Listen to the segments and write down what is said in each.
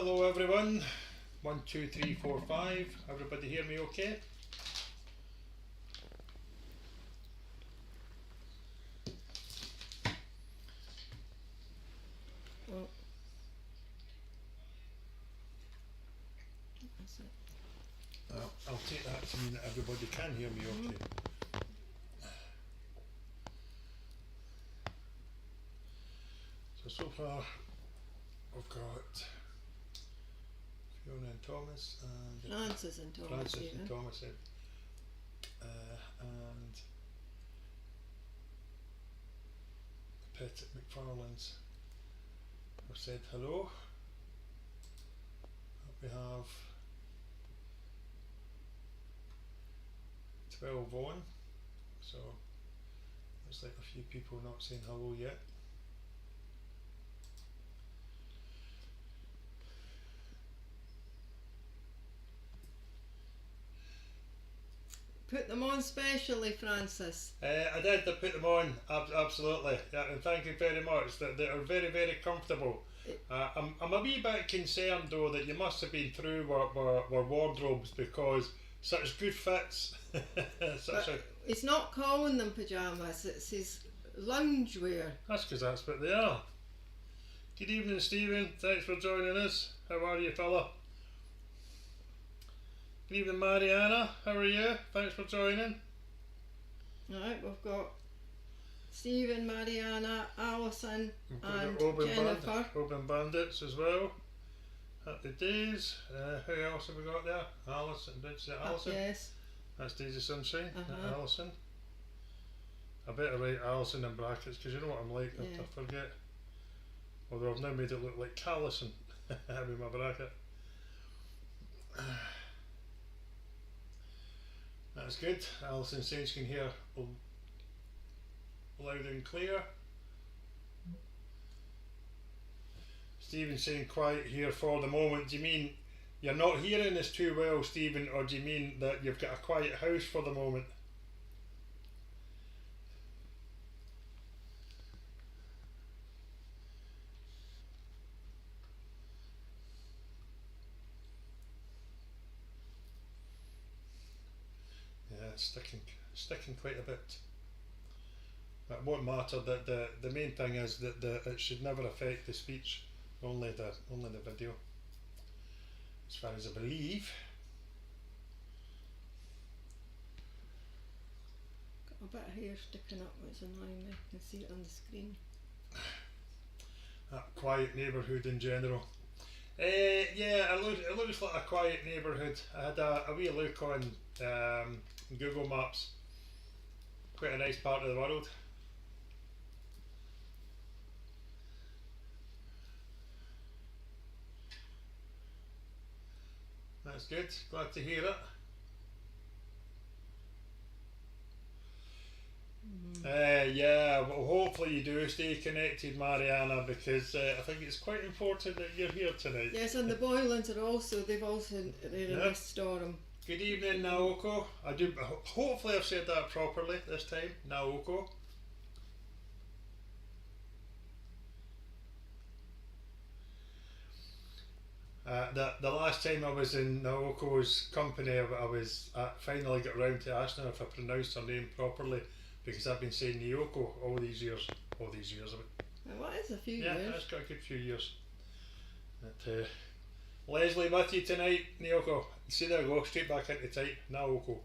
Hello everyone. 1, 2, 3, 4, 5. Everybody hear me okay? Oh. That's it. I'll take that to mean that everybody can hear me okay. So far I've got Fiona and Thomas and Francis and Thomas. and Thomas and Pet at McFarlane's have said hello. We have 12 on, so there's like a few people not saying hello yet. Put them on specially, Francis. I did. I put them on. Absolutely. Yeah, and thank you very much. They are very, very comfortable. I'm a wee bit concerned though that you must have been through our wardrobes because such good fits. He's not calling them pyjamas. It's his loungewear. That's because that's what they are. Good evening, Stephen. Thanks for joining us. How are you, fella? Good evening, Mariana. How are you? Thanks for joining. Right, we've got Stephen, Mariana, Alison, and Open Jennifer. Open Bandits as well. Happy days. Who else have we got there? Alison. Did you say Alison? Yes. That's Daisy Sunshine. Uh-huh. Alison. I better write Alison in brackets because you know what I'm like. Yeah. I forget. Although I've now made it look like Callison with my bracket. That's good. Alison saying she can hear loud and clear. Stephen saying quiet here for the moment. Do you mean you're not hearing us too well, Stephen, or do you mean that you've got a quiet house for the moment? Yeah, it's sticking quite a bit. It won't matter. That the main thing is that it should never affect the speech, only the video, as far as I believe. Got a bit of hair sticking up, which is annoying me. I can see it on the screen. That quiet neighbourhood in general. Yeah, it looks like a quiet neighbourhood. I had a wee look on Google Maps. Quite a nice part of the world. That's good. Glad to hear it. Yeah, well, hopefully you do stay connected, Mariana, because I think it's quite important that you're here tonight. Yes, and the Boylans they've also they're in this storm. Good evening, Naoko. Hopefully I've said that properly this time, Naoko. The last time I was in Naoko's company, I finally got around to asking her if I pronounced her name properly, because I've been saying Naoko all these years. Well, it's a few years. Yeah, it's got a good few years. But, Leslie with you tonight, Naoko. See, there we go, straight back into type, Naoko.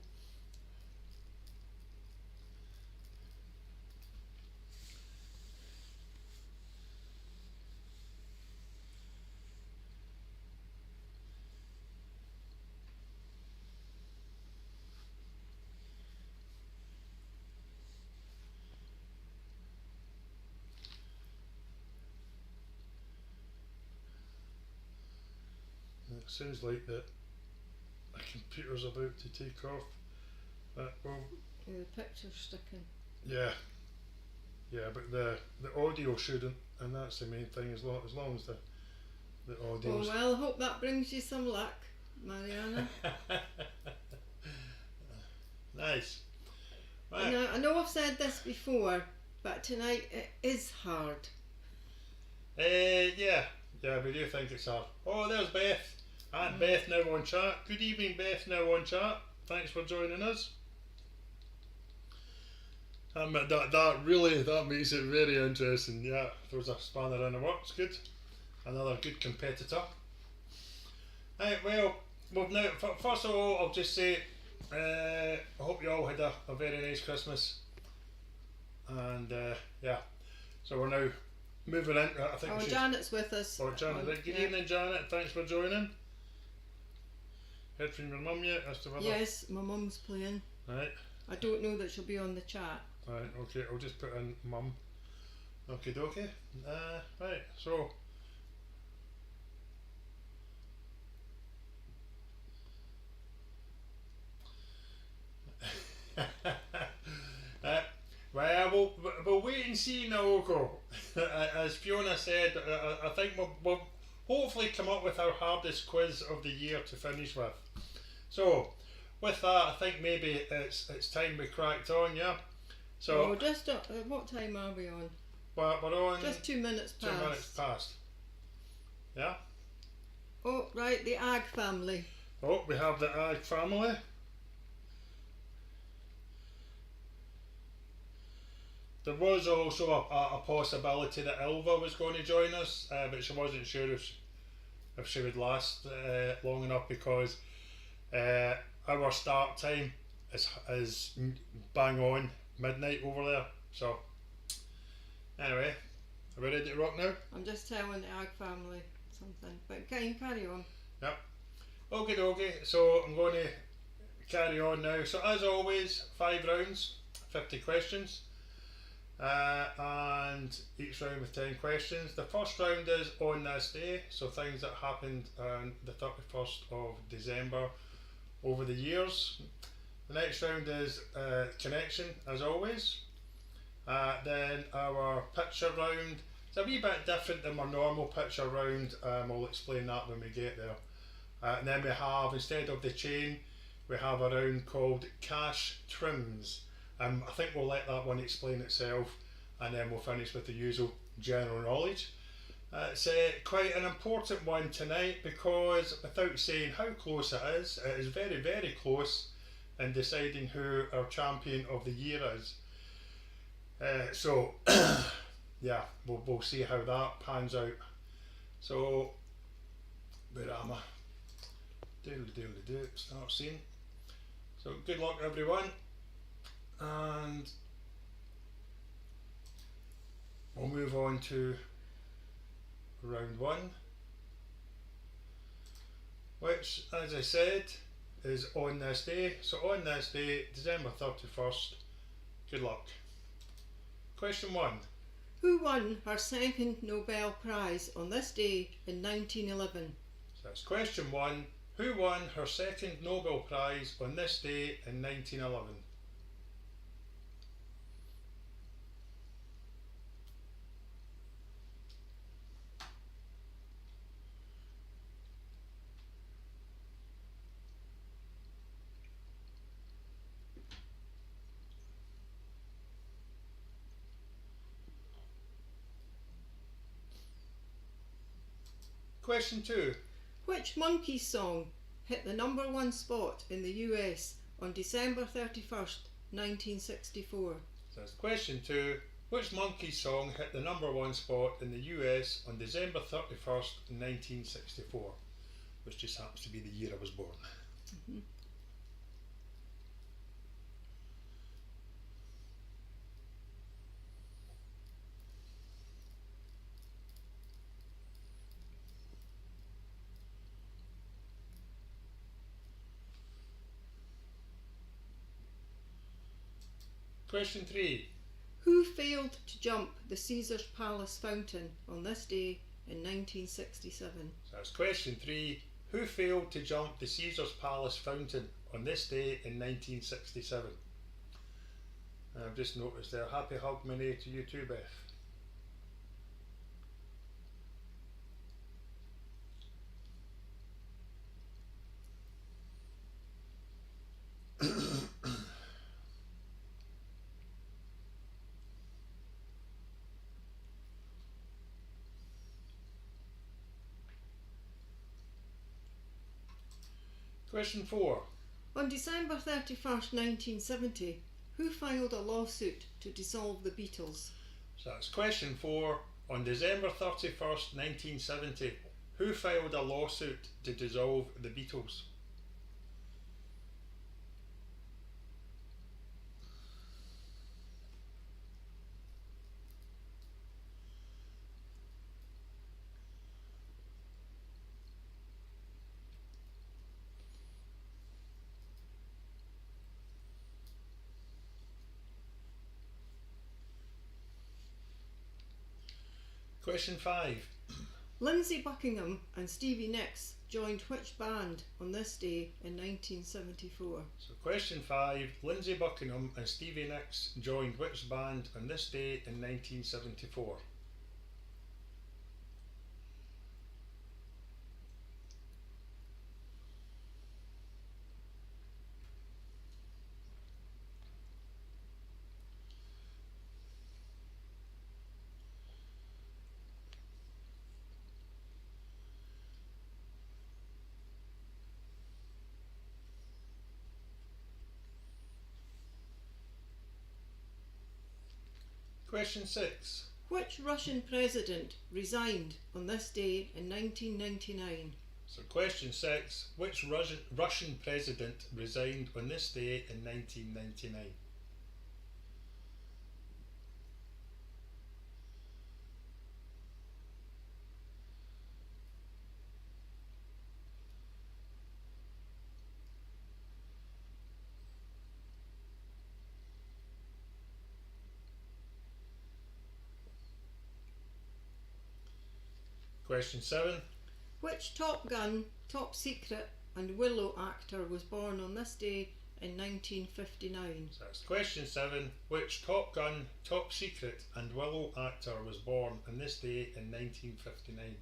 It sounds like that the computer's about to take off. Well, Yeah, the picture's sticking. yeah, but the audio shouldn't, and that's the main thing. As long as the audio. Oh well, I hope that brings you some luck, Mariana. Nice. Right. I know I've said this before, but tonight it is hard. Yeah, Yeah, we do think it's her. Oh, there's Beth. And Beth now on chat. Good evening, Beth now on chat. Thanks for joining us. That makes it very interesting. Yeah, throws a spanner in the works. Good. Another good competitor. Right, well, now, first of all, I'll just say, I hope you all had a very nice Christmas. And yeah, so we're now moving in. I think Janet's with us. Oh, Janet. Good evening, Janet. Thanks for joining. Heard from your mum yet? As to whether... Yes, my mum's playing. Right. I don't know that she'll be on the chat. Right, okay, I'll just put in mum. Okay, dokie. Right, so. Well, we'll wait and see now, Oko. As Fiona said, I think we'll hopefully come up with our hardest quiz of the year to finish with. So, with that, I think maybe it's time we cracked on, yeah? So, just what time are we on? We're on just 2 minutes past. 2 minutes past. Yeah? Oh, right, the Ag family. Oh, we have the Ag family. There was also a possibility that Ilva was going to join us, but she wasn't sure if she would last long enough because our start time is bang on midnight over there. So, anyway, are we ready to rock now? I'm just telling the Ag family something, but can you carry on? Yep. Okay, so I'm going to carry on now. So, as always, 5 rounds, 50 questions. And each round with 10 questions. The first round is on this day, so things that happened on the 31st of December over the years. The next round is connection, as always. Then our picture round. It's a wee bit different than our normal picture round. I'll explain that when we get there. And then we have, instead of the chain, we have a round called cash trims. I think we'll let that one explain itself, and then we'll finish with the usual general knowledge. It's quite an important one tonight because, without saying how close it is very, very close in deciding who our champion of the year is. So, yeah, we'll see how that pans out. So, where am I? Start seeing. So, good luck, everyone. And we'll move on to round 1, which, as I said, is on this day. So on this day, December 31st, good luck. Question 1. Who won her second Nobel Prize on this day in 1911? So that's question 1. Who won her second Nobel Prize on this day in 1911? Question 2. Which Monkees song hit the #1 spot in the US on December 31st, 1964? So that's question 2. Which Monkees song hit the #1 spot in the US on December 31st, 1964? Which just happens to be the year I was born. Mm-hmm. Question 3. Who failed to jump the Caesar's Palace fountain on this day in 1967? So that's question 3. Who failed to jump the Caesar's Palace fountain on this day in 1967? I've just noticed there. Happy Hogmanay to you too, Beth. Question 4. On December 31st, 1970, who filed a lawsuit to dissolve the Beatles? So that's question 4. On December 31st, 1970, who filed a lawsuit to dissolve the Beatles? Question 5. Lindsey Buckingham and Stevie Nicks joined which band on this day in 1974? So question 5. Lindsey Buckingham and Stevie Nicks joined which band on this day in 1974? Question 6. Which Russian president resigned on this day in 1999? So question 6. Which Russian president resigned on this day in 1999? Question 7. Which Top Gun, Top Secret and Willow actor was born on this day in 1959? So that's question 7. Which Top Gun, Top Secret and Willow actor was born on this day in 1959?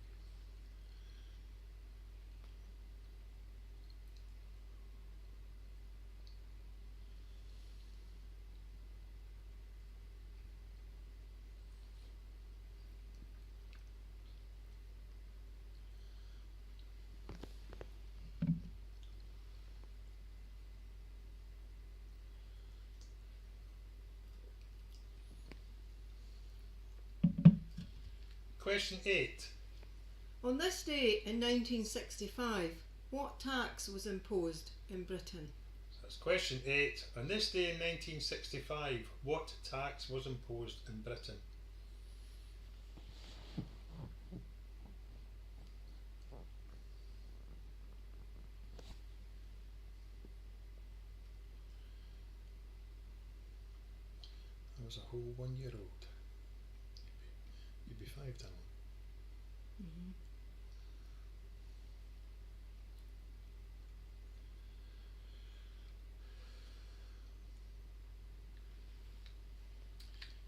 Question 8. On this day in 1965, what tax was imposed in Britain? So that's question 8. On this day in 1965, what tax was imposed in Britain? I was a whole 1-year-old. You'd be 5, Tam. Mm-hmm.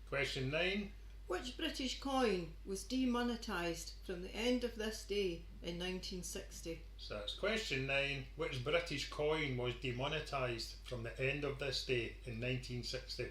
Question 9. Which British coin was demonetised from the end of this day in 1960? So that's question 9. Which British coin was demonetised from the end of this day in 1960?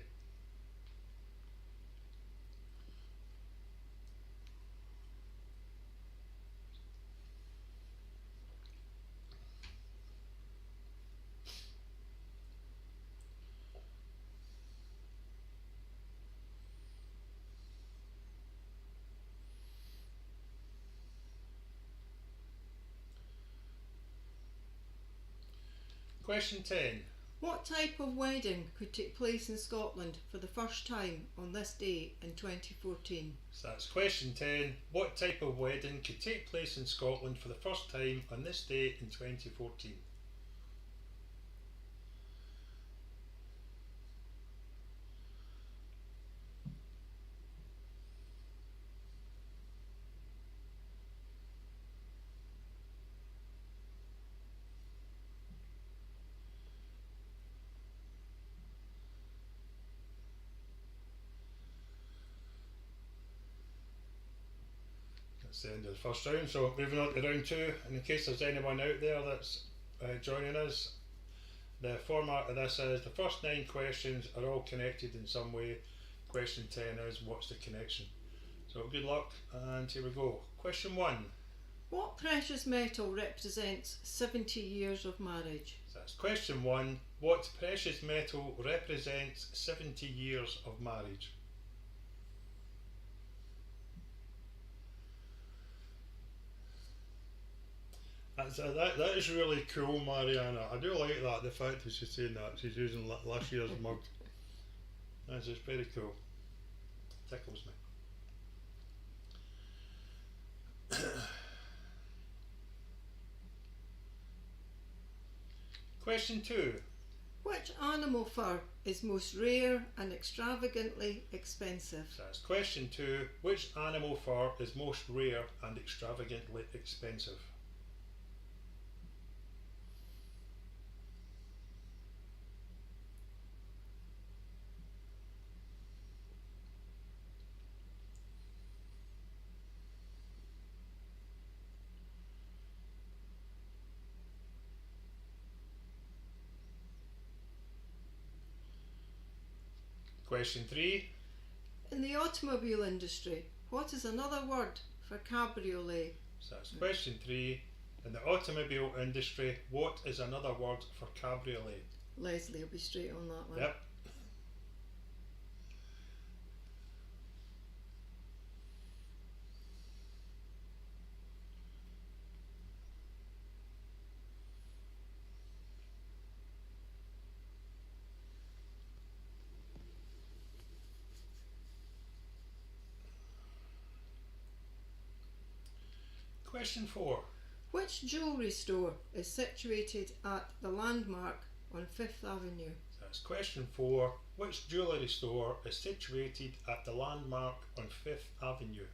Question 10. What type of wedding could take place in Scotland for the first time on this day in 2014? So that's question 10. What type of wedding could take place in Scotland for the first time on this day in 2014? That's the end of the first round, so moving on to round 2. And in case there's anyone out there that's joining us, the format of this is the first 9 questions are all connected in some way. Question 10 is what's the connection. So good luck, and here we go. Question 1. What precious metal represents 70 years of marriage? So that's question 1. What precious metal represents 70 years of marriage? That is really cool, Mariana. I do like that, the fact that she's saying that. She's using last year's mug. That's just very cool. Tickles me. Question 2. Which animal fur is most rare and extravagantly expensive? So that's question 2. Which animal fur is most rare and extravagantly expensive? Question 3. In the automobile industry, what is another word for cabriolet? So that's question 3. In the automobile industry, what is another word for cabriolet? Leslie will be straight on that one. Yep. Question 4. Which jewellery store is situated at the Landmark on 5th Avenue? So that's question 4. Which jewellery store is situated at the Landmark on 5th Avenue?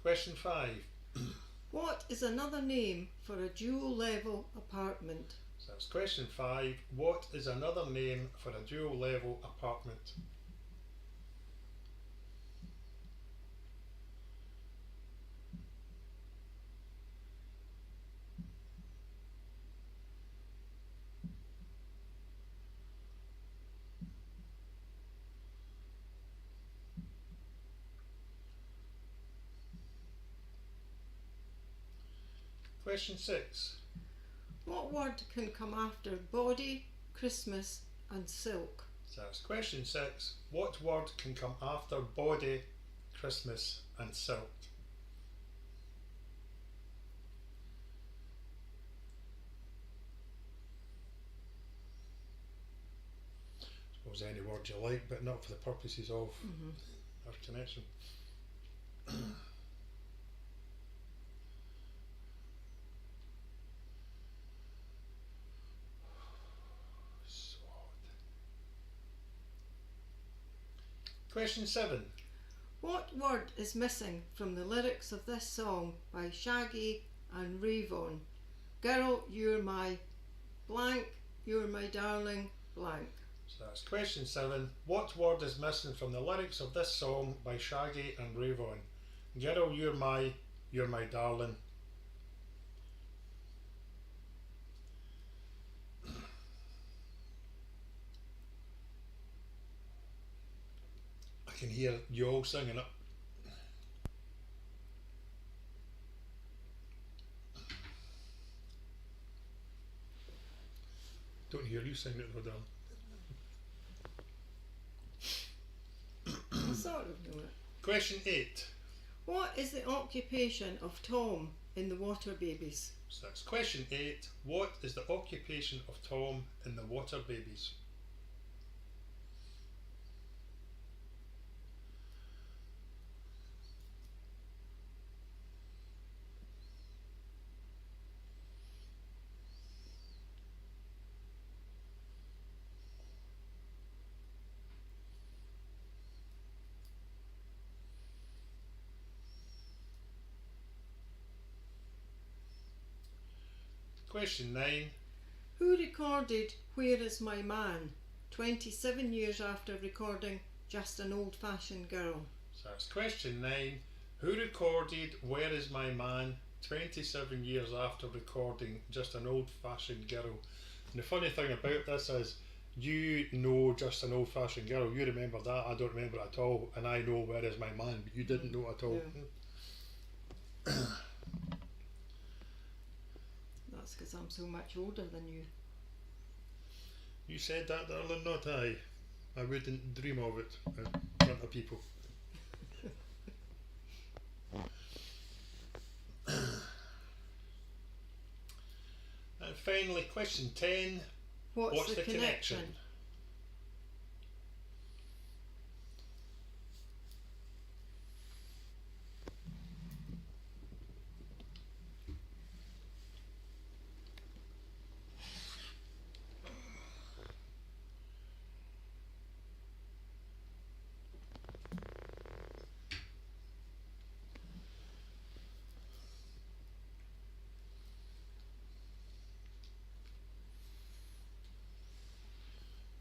Question 5. What is another name for a dual level apartment? So that's question 5. What is another name for a dual level apartment? Question 6. What word can come after body, Christmas and silk? So that's question 6. What word can come after body, Christmas and silk? Suppose any word you like, but not for the purposes of our connection. Question 7. What word is missing from the lyrics of this song by Shaggy and Rayvon? Girl, you're my blank, you're my darling blank. So that's question 7. What word is missing from the lyrics of this song by Shaggy and Rayvon? Girl, you're my darling. I can hear you all singing it. Don't hear you singing it though, darling. I sort of know it. Question 8. What is the occupation of Tom in the Water Babies? So that's question 8. What is the occupation of Tom in the Water Babies? Question 9. Who recorded Where Is My Man 27 years after recording Just an Old-Fashioned Girl? So that's question 9. Who recorded Where Is My Man 27 years after recording Just an Old-Fashioned Girl? And the funny thing about this is, you know Just an Old-Fashioned Girl, you remember that, I don't remember it at all, and I know Where Is My Man, but you didn't know it at all. Yeah. That's because I'm so much older than you. You said that, darling, not I. I wouldn't dream of it in front of people. And finally, question 10. What's the connection?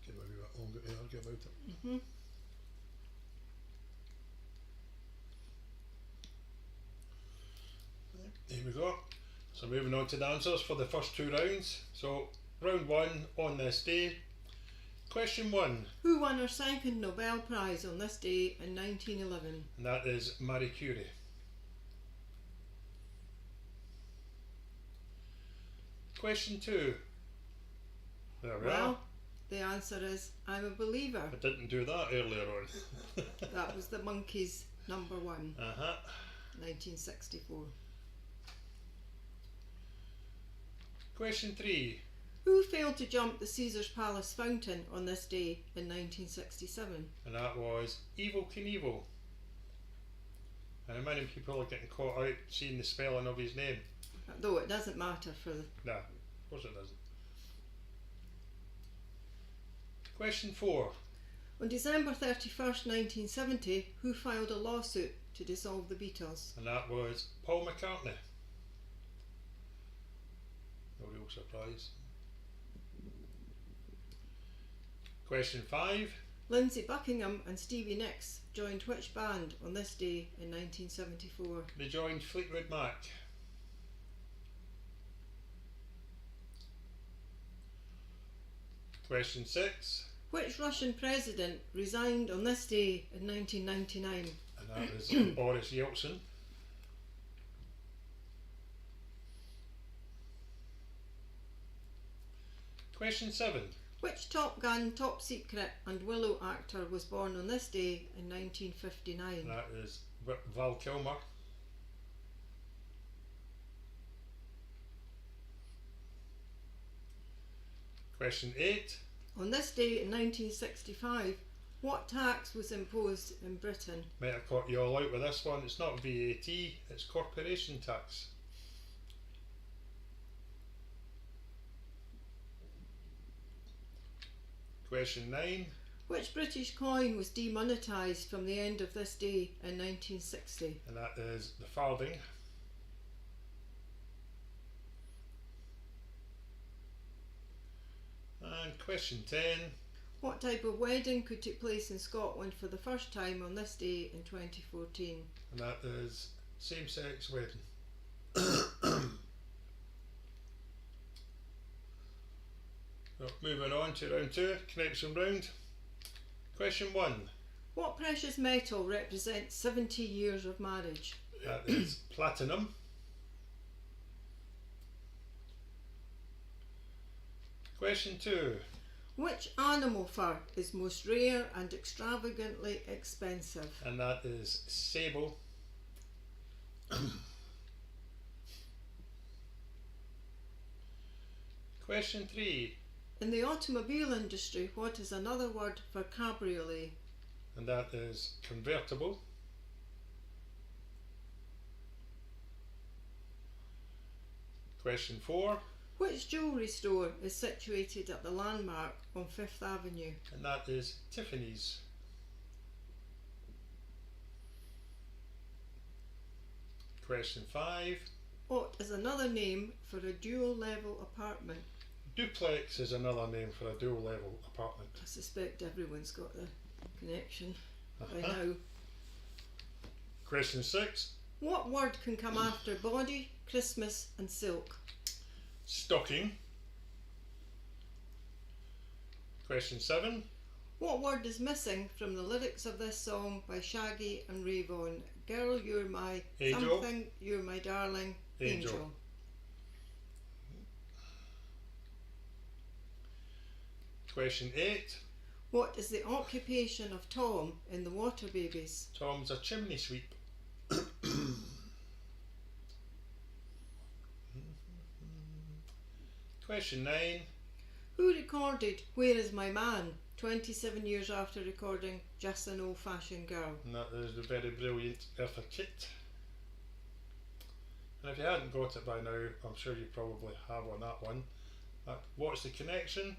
Give me a bit longer to argue about it. Mm-hmm. Here we go. So moving on to the answers for the first 2 rounds. So round 1, on this day. Question 1, Who won her second Nobel Prize on this day in 1911? and that is Marie Curie. Question 2. There we are. Well, the answer is I'm a Believer. I didn't do that earlier on. That was the Monkees' number 1, Uh-huh. 1964. Question 3. Who failed to jump the Caesar's Palace fountain on this day in 1967? And that was Evel Knievel. And many people are getting caught out seeing the spelling of his name. Though it doesn't matter for the... Nah, of course it doesn't. Question 4. On December 31st, 1970, who filed a lawsuit to dissolve the Beatles? And that was Paul McCartney. No real surprise. Question 5. Lindsay Buckingham and Stevie Nicks joined which band on this day in 1974? They joined Fleetwood Mac. Question 6. Which Russian president resigned on this day in 1999? And that was Boris Yeltsin. Question 7. Which Top Gun, Top Secret and Willow actor was born on this day in 1959? And that is Val Kilmer. Question 8. On this day in 1965, what tax was imposed in Britain? Might have caught you all out with this one. It's not VAT, it's corporation tax. Question 9. Which British coin was demonetised from the end of this day in 1960? And that is the farthing. And question 10. What type of wedding could take place in Scotland for the first time on this day in 2014? And that is same-sex wedding. So, moving on to round 2, connection round. Question 1. What precious metal represents 70 years of marriage? That is platinum. Question 2. Which animal fur is most rare and extravagantly expensive? And that is sable. Question 3. In the automobile industry, what is another word for cabriolet? And that is convertible. Question 4. Which jewellery store is situated at the landmark on 5th Avenue? And that is Tiffany's. Question 5. What is another name for a dual level apartment? Duplex is another name for a dual level apartment. I suspect everyone's got the connection by Uh-huh. now. Question 6. What word can come after body, Christmas and silk? Stocking. Question 7. What word is missing from the lyrics of this song by Shaggy and Rayvon? Girl, you're my Angel. something, you're my darling, angel. Question 8. What is the occupation of Tom in the Water Babies? Tom's a chimney sweep. Question 9. Who recorded Where Is My Man 27 years after recording Just an Old Fashioned Girl? And that is the very brilliant Eartha Kitt. And if you hadn't got it by now, I'm sure you probably have on that one. What's the connection?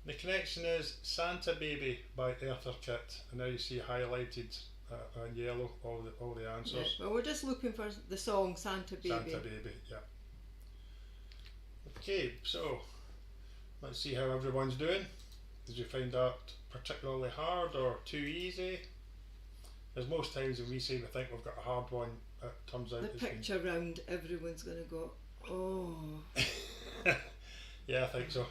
The connection is Santa Baby by Eartha Kitt. And now you see highlighted in yellow all the answers. Yeah, well, we're just looking for the song Santa Baby. Santa Baby, yeah. Okay, so let's see how everyone's doing. Did you find that particularly hard or too easy? As most times when we say we think we've got a hard one, it turns out The it's been... picture round, everyone's going to go, oh. Yeah, I think so.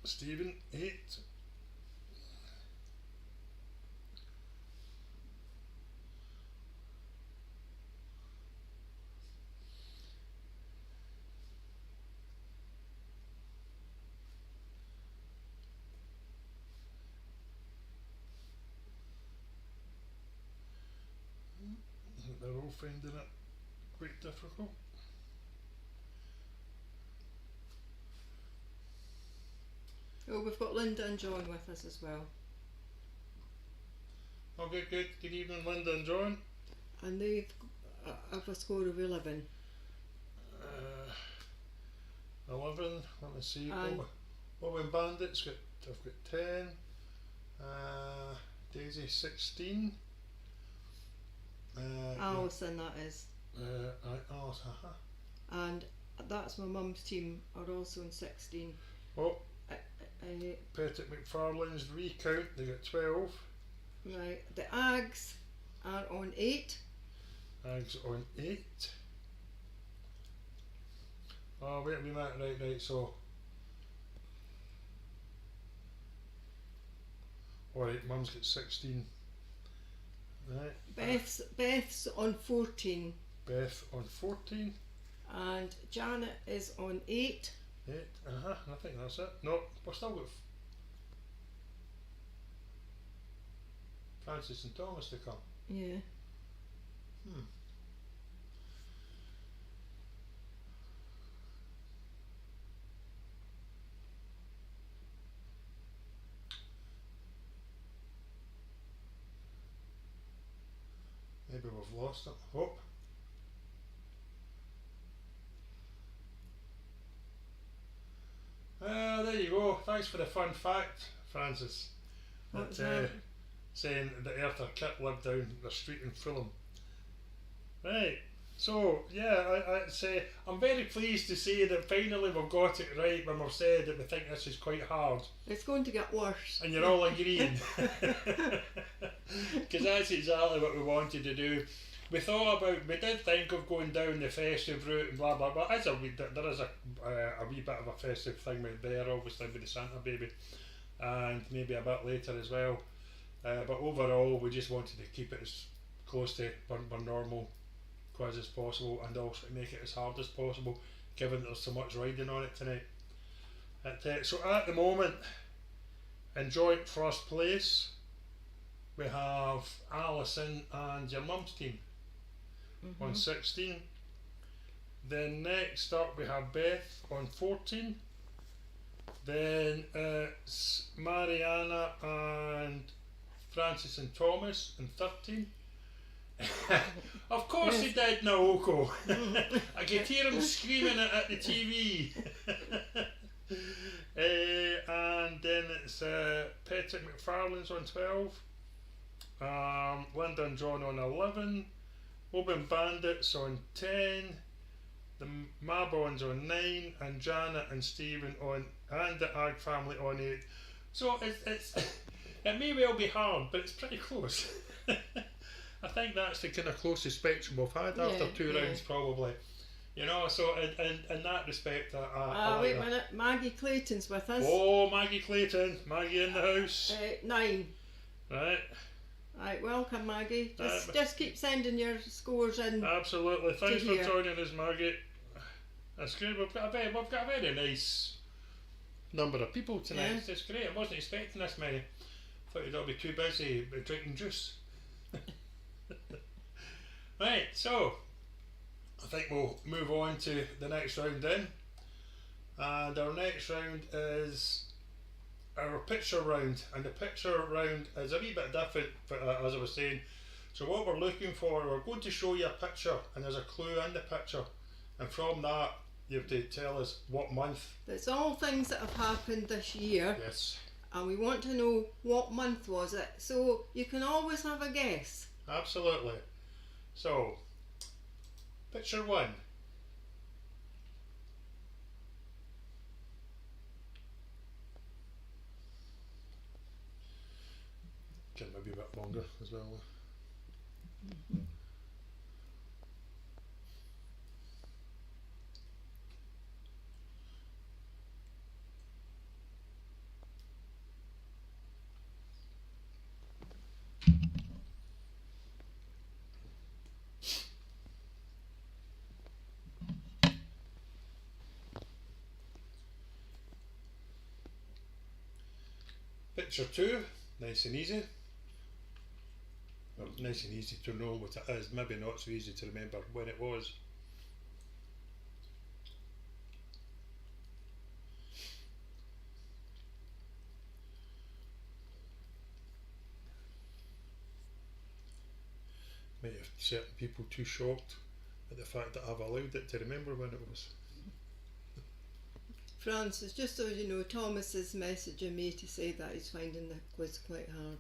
Stephen, 8. They're all finding it quite difficult. Oh, we've got Linda and John with us as well. Oh, good, good. Good evening, Linda and John. And they've have a score of 11. 11. Let me see. And Owen Bandits I've got 10. Daisy 16. Alison, that is. Alison, And that's my mum's team, are also in 16. Oh, Uh, Pettit McFarlane's recount, they got 12. right, the Ags are on 8. Ags on 8. Oh, wait a minute, right, so. Alright, Mum's got 16. Right. Beth's on 14. Beth on 14. And Janet is on 8. 8, I think that's it. No, we've still got Francis and Thomas to come. Yeah. Maybe we've lost it. Hope. There you go. Thanks for the fun fact, Francis. What's That, that? saying that Eartha Kitt lived down the street in Fulham. Right. So yeah, I'd say I'm very pleased to say that finally we've got it right when we've said that we think this is quite hard. It's going to get worse. And you're all agreeing. Because that's exactly what we wanted to do. We did think of going down the festive route and blah blah blah. There is a wee bit of a festive thing with there, obviously with the Santa Baby, and maybe a bit later as well. But overall, we just wanted to keep it as close to our normal quiz as possible, and also make it as hard as possible, given there's so much riding on it tonight. So at the moment, in joint first place, we have Alison and your mum's team on 16. Then next up we have Beth on 14, Then it's Mariana and Francis and Thomas in 13. Of course he did, Naoko. I could hear him screaming at the TV. And then it's Patrick McFarlane's on 12. Linda and John on 11. Open Bandits on 10. The Mabons on 9. And Janet and Stephen on, and the Ag family on 8. So it's it may well be hard, but it's pretty close. I think that's the kind of closest spectrum we've had after two rounds, probably. You know, so in that respect, I like wait that. a minute, Maggie Clayton's with us. Oh, Maggie Clayton. Maggie in the house. 9. Right. Right, welcome Maggie. Just keep sending your scores in. Absolutely. Thanks for joining us, Maggie. That's great. We've got a very nice number of people tonight. Yeah. It's great. I wasn't expecting this many. Thought you'd all be too busy drinking juice. Right, so I think we'll move on to the next round then. And our next round is our picture round. And the picture round is a wee bit different, as I was saying. So what we're looking for, we're going to show you a picture and there's a clue in the picture. And from that, you have to tell us what month. It's all things that have happened this year. Yes. And we want to know what month was it. So you can always have a guess. Absolutely. So, picture 1. Can maybe a bit longer as well. Picture 2, nice and easy. Well, nice and easy to know what it is, maybe not so easy to remember when it was. Might have certain people too shocked at the fact that I've allowed it to remember when it was. Francis, just so you know, Thomas is messaging me to say that he's finding the quiz quite hard.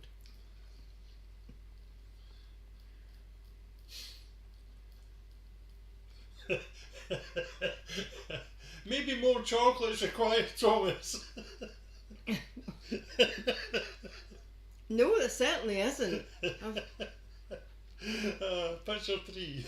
Maybe more chocolate's required, Thomas. No, it certainly isn't. Picture 3.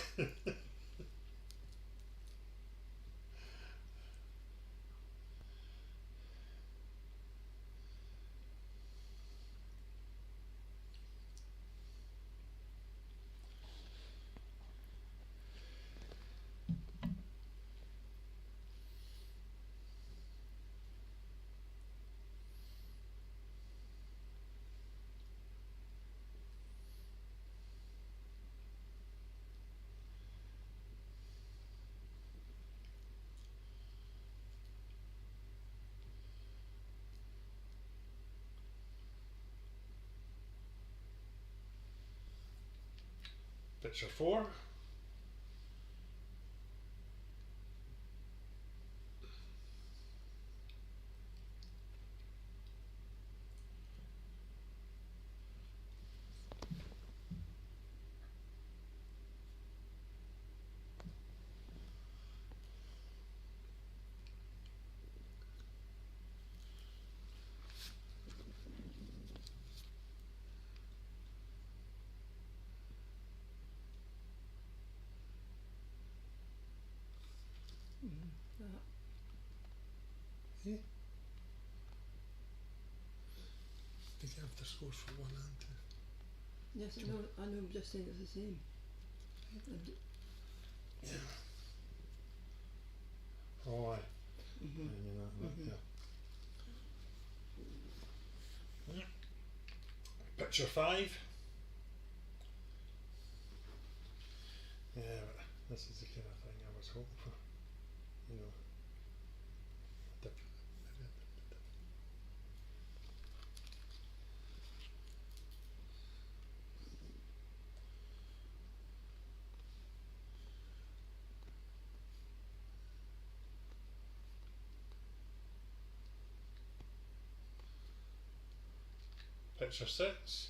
Picture 4. Yeah. They give the scores for 1 and 2. Yes, I know, I'm just saying it's the same. Yeah. Oh, aye. Yeah. Picture 5. Yeah, this is the kind of thing I was hoping for. You know. Picture 6.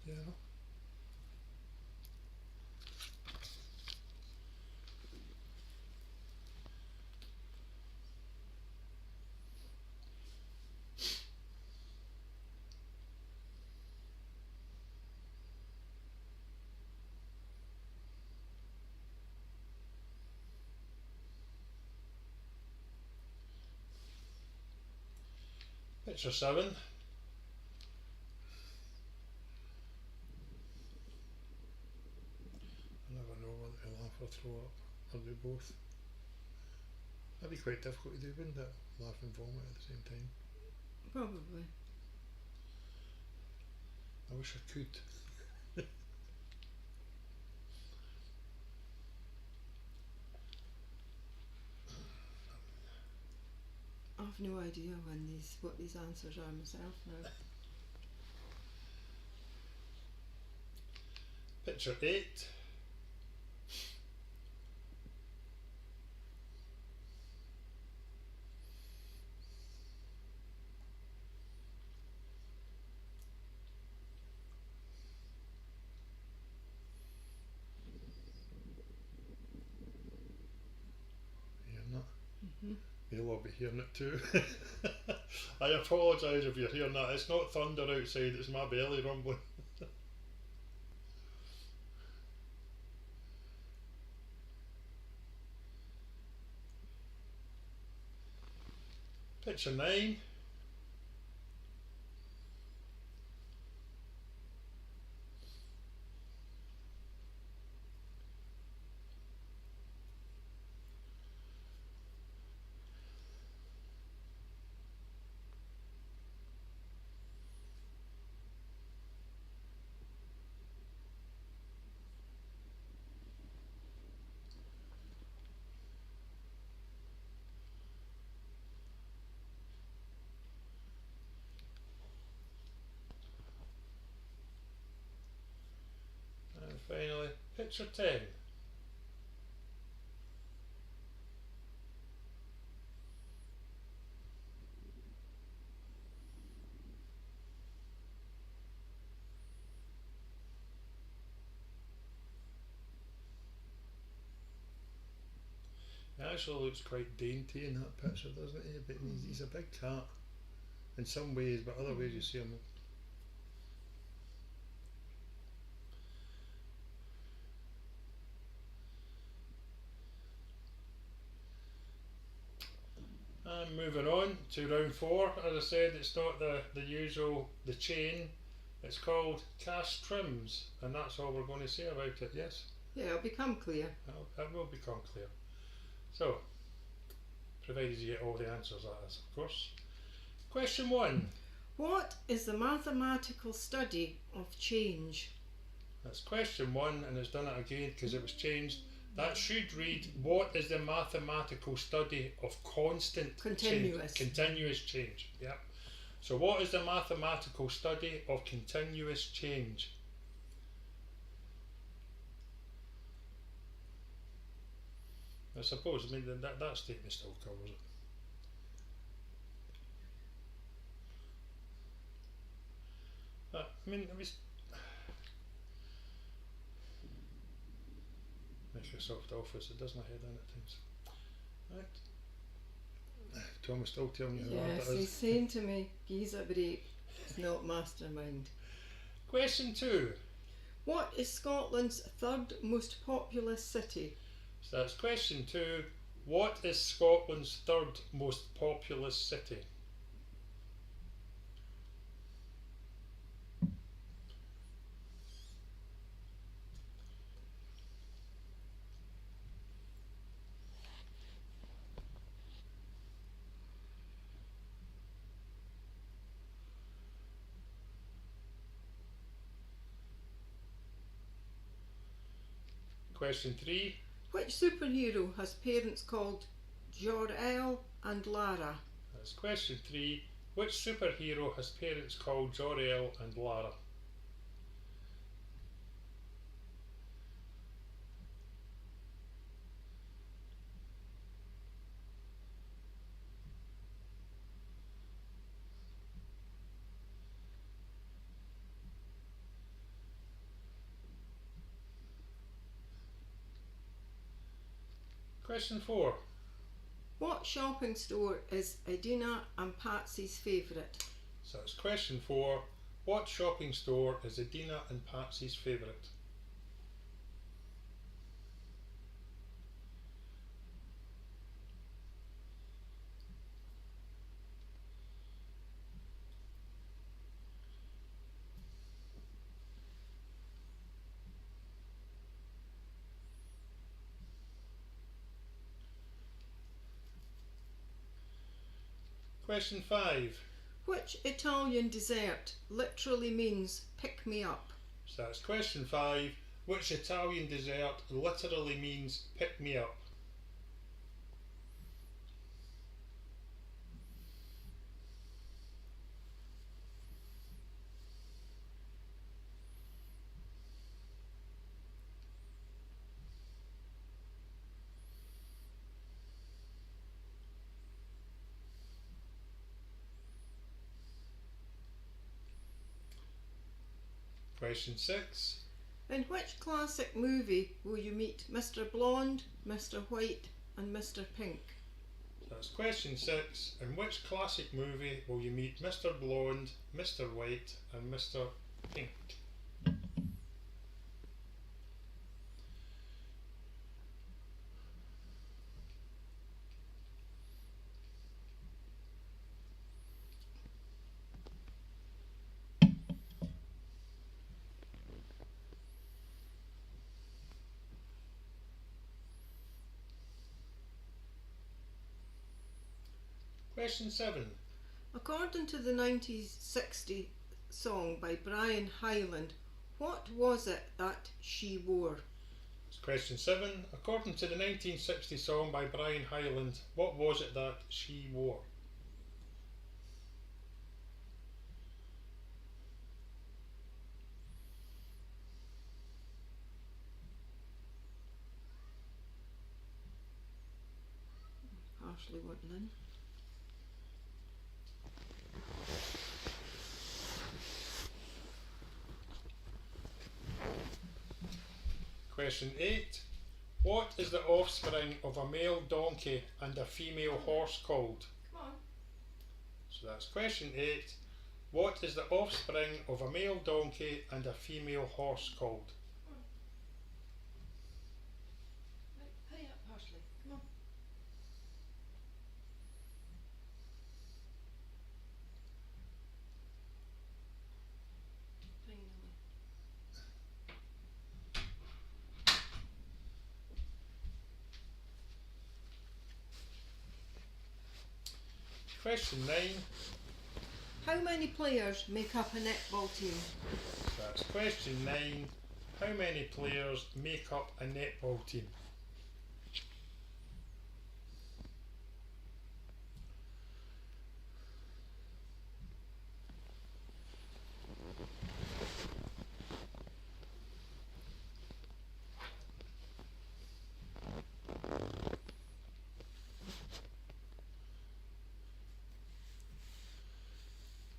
Yeah. Picture 7. I never know whether to laugh or throw up, or do both. That'd be quite difficult to do, wouldn't it? Laugh and vomit at the same time. Probably. I wish I could. I've no idea what these answers are myself now. Picture 8. Hearing that? Mm-hmm. You'll all be hearing it too. I apologise if you're hearing that. It's not thunder outside, it's my belly rumbling. Picture 9. And finally, picture 10. It actually looks quite dainty in that picture, doesn't it? But he's a big cat in some ways, but other ways you see him. And moving on to round 4, as I said, it's not the usual, the chain, it's called cast trims, and that's all we're going to say about it, yes? Yeah, it'll become clear. It will become clear. So, provided you get all the answers, that is, of course. Question 1. What is the mathematical study of change? That's question 1, and it's done it again because it was changed. That should read, what is the mathematical study of constant Continuous. change? Continuous change, yeah. So what is the mathematical study of continuous change? I suppose, I mean, that statement still covers it. I mean, it was... Microsoft Office, it doesn't head in at times. Right. Thomas still telling you how hard Yes, it is. he's saying to me, "Give a break. It's not mastermind." Question 2. What is Scotland's third most populous city? So that's question 2. What is Scotland's third most populous city? Question 3. Which superhero has parents called Jor-El and Lara? That's question 3. Which superhero has parents called Jor-El and Lara? Question 4. What shopping store is Edina and Patsy's favourite? So that's question 4. What shopping store is Edina and Patsy's favourite? Question 5. Which Italian dessert literally means pick me up? So that's question 5. Which Italian dessert literally means pick me up? Question 6. In which classic movie will you meet Mr. Blonde, Mr. White and Mr. Pink? So that's question 6. In which classic movie will you meet Mr. Blonde, Mr. White and Mr. Pink? Question 7. According to the 1960 song by Brian Hyland, what was it that she wore? It's question 7. According to the 1960 song by Brian Hyland, what was it that she wore? Partially wanting in. Question 8. What is the offspring of a male donkey and a female horse called? Come on. So that's question 8. What is the offspring of a male donkey and a female horse called? Right, hurry up, Parsley. Come on. Finally. Question 9. How many players make up a netball team? So that's question 9. How many players make up a netball team?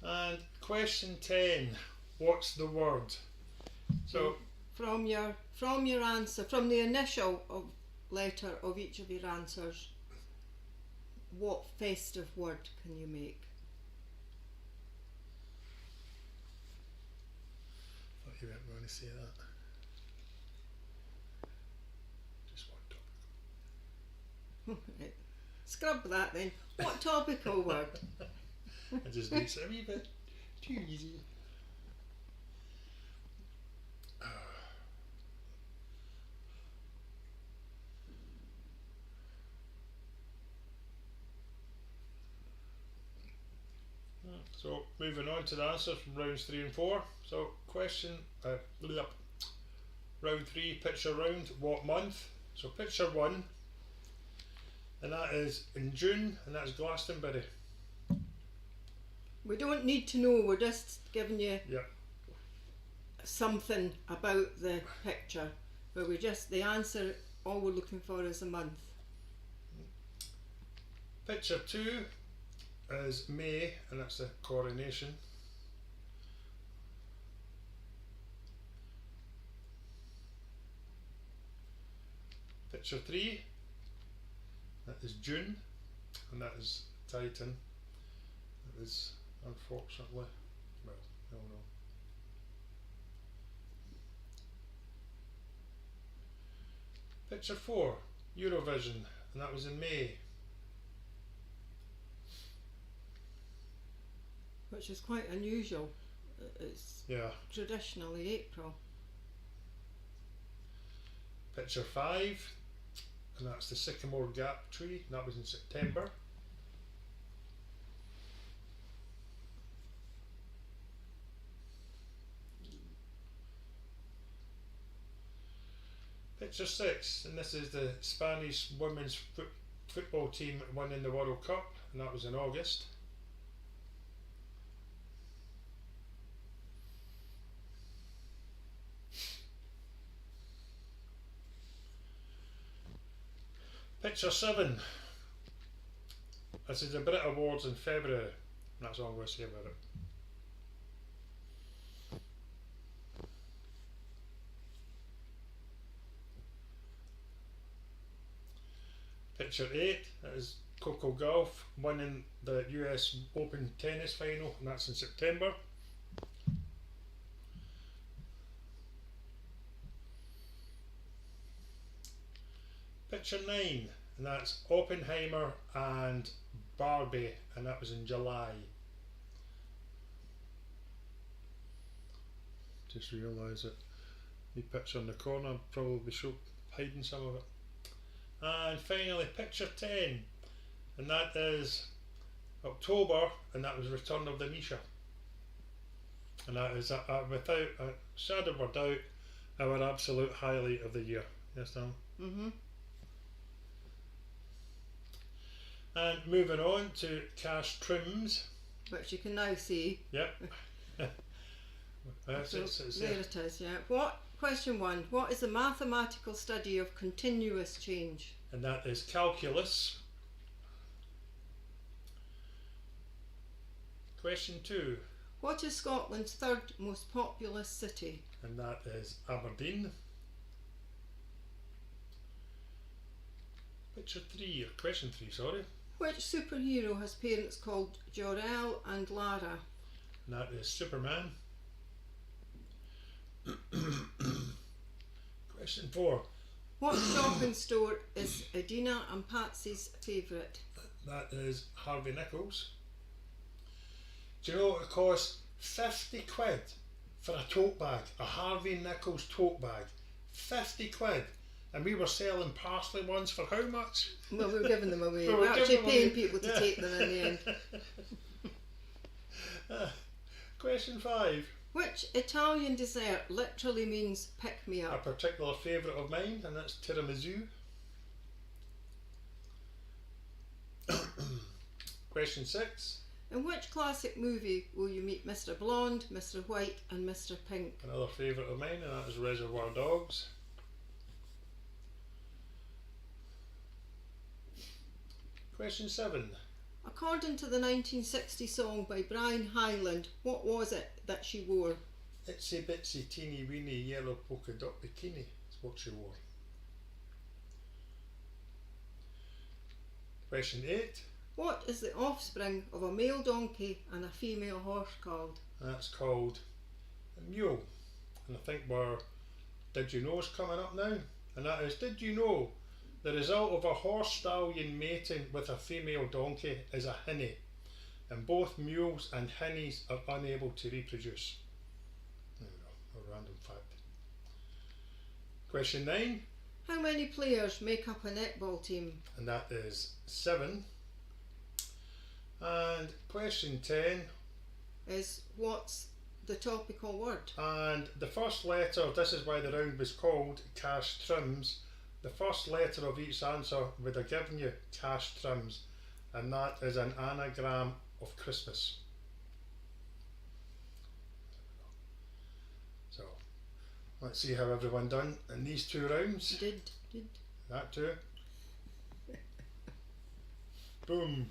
And question 10. What's the word? So From your answer, from the initial letter of each of your answers, what festive word can you make? I thought you weren't going to say that. Just one topic. Right. Scrub that then. What topical word? It just makes it a wee bit too easy. So moving on to the answers from rounds 3 and 4. So round 3, picture round, what month? So picture 1, and that is in June, and that's Glastonbury. We don't need to know, we're just giving you Yeah. something about the picture, but the answer, all we're looking for is a month. Picture 2 is May, and that's the coronation. Picture 3 That is June, and that is Titan. That is unfortunately, well, no, no. Picture 4, Eurovision, and that was in May. Which is quite unusual. It's Yeah. traditionally April. Picture 5, and that's the Sycamore Gap tree, and that was in September. Picture 6, and this is the Spanish women's football team winning the World Cup, and that was in August. Picture 7, this is the Brit Awards in February, and that's all I'm going to say about it. Picture 8, that is Coco Gauff winning the US Open tennis final, and that's in September. Picture 9, and that's Oppenheimer and Barbie, and that was in July. Just realise that the picture in the corner probably hiding some of it. And finally, picture 10, and that is October, and that was Return of the Misha, and that is without a shadow of a doubt our absolute highlight of the year. Yes, Dan? And moving on to Cash Trims, which you can now see. Yep. There it is, yeah. Question 1. What is the mathematical study of continuous change? And that is calculus. Question 2. What is Scotland's third most populous city? And that is Aberdeen. Question 3, sorry. Which superhero has parents called Jor-El and Lara? And that is Superman. Question 4. What shopping store is Edina and Patsy's favourite? That is Harvey Nichols. Do you know it costs 50 quid for a tote bag, a Harvey Nichols tote bag? 50 quid. And we were selling parsley ones for how much? Well, we were giving them away. We're actually paying people to take them in the end. Question 5. Which Italian dessert literally means pick me A up? particular favourite of mine, and that's tiramisu. Question 6. In which classic movie will you meet Mr. Blonde, Mr. White and Mr. Pink? Another favourite of mine, and that is Reservoir Dogs. Question 7. According to the 1960 song by Brian Hyland, what was it that she wore? Itsy bitsy teeny weeny yellow polka dot bikini is what she wore. Question 8. What is the offspring of a male donkey and a female horse called? That's called a mule. And I think Did You Know is coming up now. And that is, did you know the result of a horse stallion mating with a female donkey is a hinny, and both mules and hinnies are unable to reproduce. There we go, a random fact. Question 9. How many players make up a netball team? And that is 7. And question 10 is what's the topical word? And the first letter, this is why the round was called Cash Trims. The first letter of each answer would have given you Cash Trims, and that is an anagram of Christmas. So let's see how everyone done in these 2 rounds. Did. That too. Boom.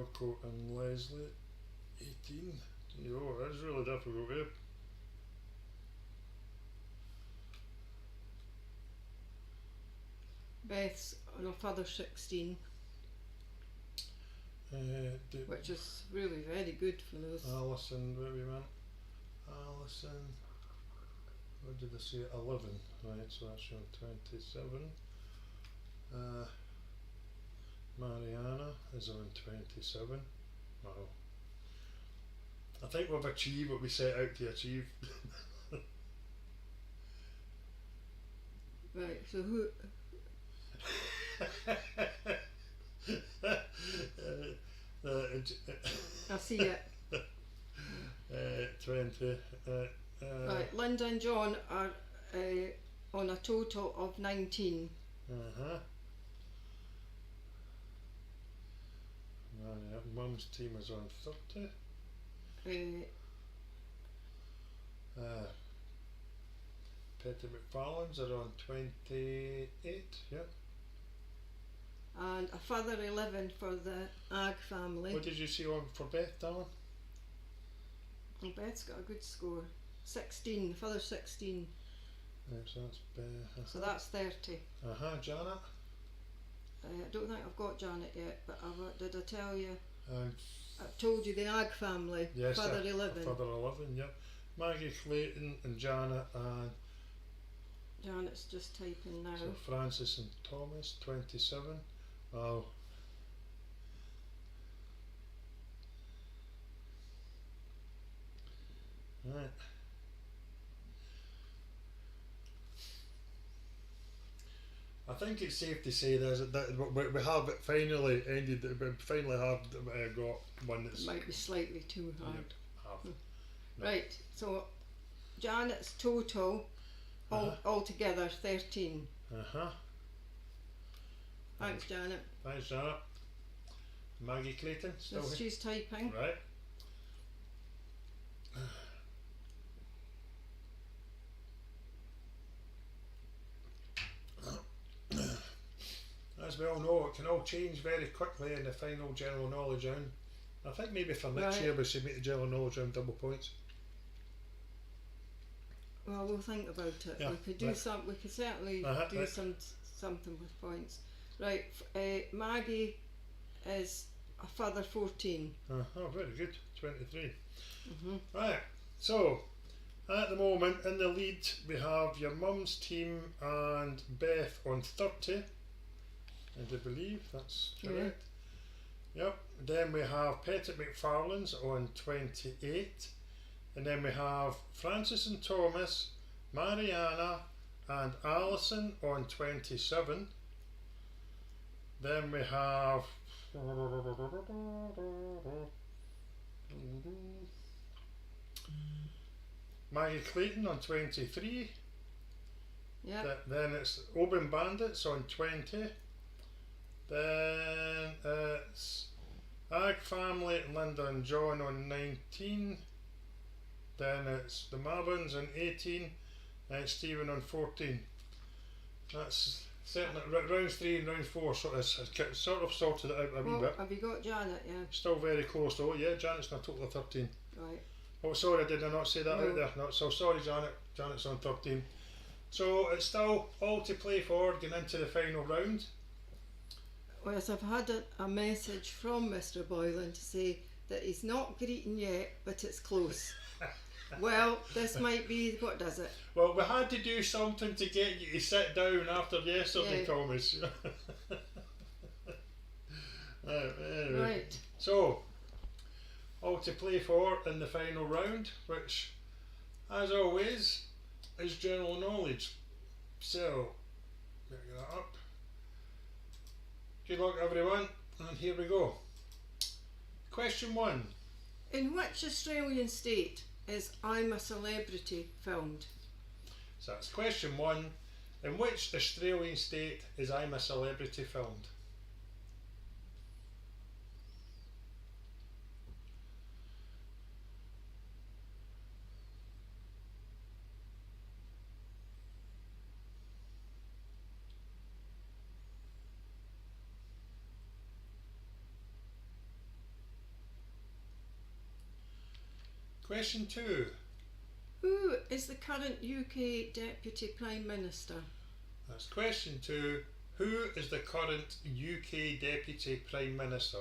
Wilco and Leslie, 18. Yo, that's really difficult, eh? Beth's her father 16, which is really very good for those. Alison, wait a minute. Alison, what did I say? 11. Right, so that's showing 27. Mariana is on 27. Wow. I think we've achieved what we set out to achieve. Right, so who? I see it. 20. Right, Linda and John are on a total of 19. Uh-huh. Mum's team is on 30. Petty McFarlane's are on 28. Yep. And a further 11 for the Ag family. What did you see on for Beth, darling? Well, Beth's got a good score. 16, further 16. Right, so that's Beth. So that's 30. Janet. I don't think I've got Janet yet, but did I tell you? And I've told you the Ag family, yes, further 11. Further 11, yep. Maggie Clayton and Janet and Janet's just typing now. so Francis and Thomas, 27. Wow. Right. I think it's safe to say that we have it finally ended. We finally have got one that's. It might be slightly too hard. Yep, have. No. Right, so Janet's total altogether 13. Thanks, Janet. Thanks, Janet. Maggie Clayton, still here. She's typing. Right. As we all know, it can all change very quickly in the final general knowledge round. I think maybe for next year we should make the general knowledge round double points. Well, we'll think about it. Yeah, we could do right. We could certainly do something with points. Right, Maggie is a further 14. Oh, very good. 23. Right. So, at the moment in the lead we have your mum's team and Beth on 30. I believe that's correct. Yeah. Yep. Then we have Pettit McFarlane's on 28. And then we have Francis and Thomas, Mariana and Alison on 27. Then we have Maggie Clayton on 23. Yeah. Then it's Oban Bandits on 20. Then it's Ag Family, Linda and John on 19. Then it's the Mabins on 18. And it's Stephen on 14. That's certainly rounds 3 and round 4 sort of sorted it out a wee bit. Have you got Janet? Yeah. Still very close though. Yeah, Janet's on a total of 13. Right. Oh, sorry, did I not say that out there? No, so sorry, Janet. Janet's on 13. So it's still all to play for getting into the final round. Well, yes, I've had a message from Mr. Boylan to say that he's not greeting yet, but it's close. Well, this might be what does it. Well, we had to do something to get you to sit down after yesterday, Thomas. Anyway. Right. So, all to play for in the final round, which, as always, is general knowledge. So, pick that up. Good luck, everyone, and here we go. Question 1. In which Australian state is I'm a Celebrity filmed? So that's question 1. In which Australian state is I'm a Celebrity filmed? Question 2. Who is the current UK Deputy Prime Minister? That's question 2. Who is the current UK Deputy Prime Minister?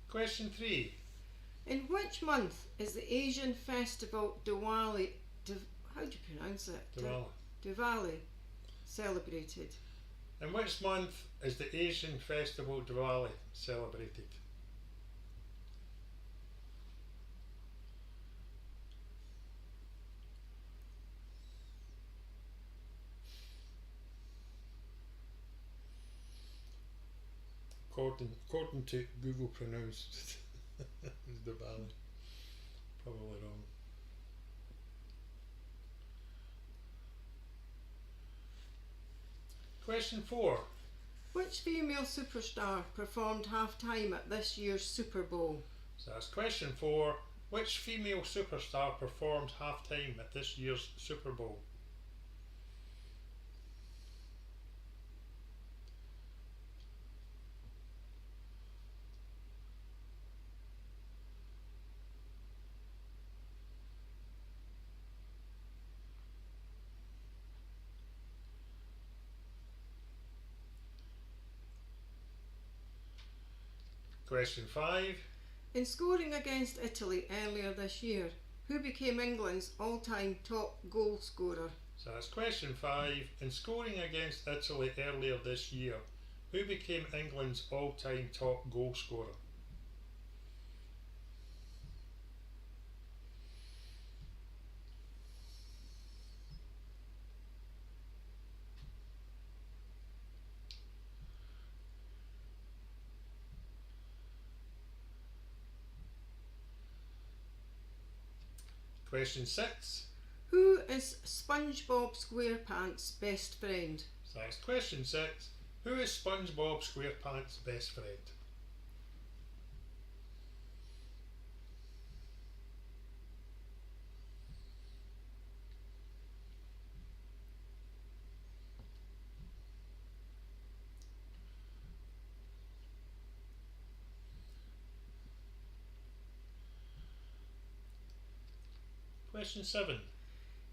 Question 3. In which month is the Asian festival Diwali, how do you pronounce it? Diwali. Diwali celebrated? In which month is the Asian festival Diwali celebrated? According to Google pronounced is Diwali. Probably wrong. Question 4. Which female superstar performed half-time at this year's Super Bowl? So that's question 4. Which female superstar performed half-time at this year's Super Bowl? Question 5. In scoring against Italy earlier this year, who became England's all-time top goal scorer? So that's question 5. In scoring against Italy earlier this year, who became England's all-time top goal scorer? Question 6. Who is SpongeBob SquarePants' best friend? So that's question 6. Who is SpongeBob SquarePants' best friend? Question 7.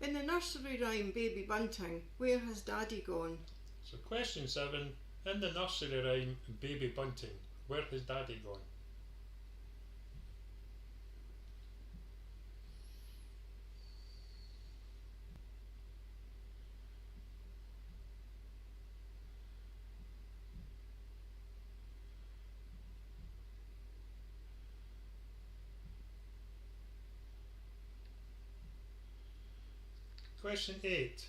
In the nursery rhyme Baby Bunting, where has Daddy gone? So question 7. In the nursery rhyme Baby Bunting, where has Daddy gone? Question 8.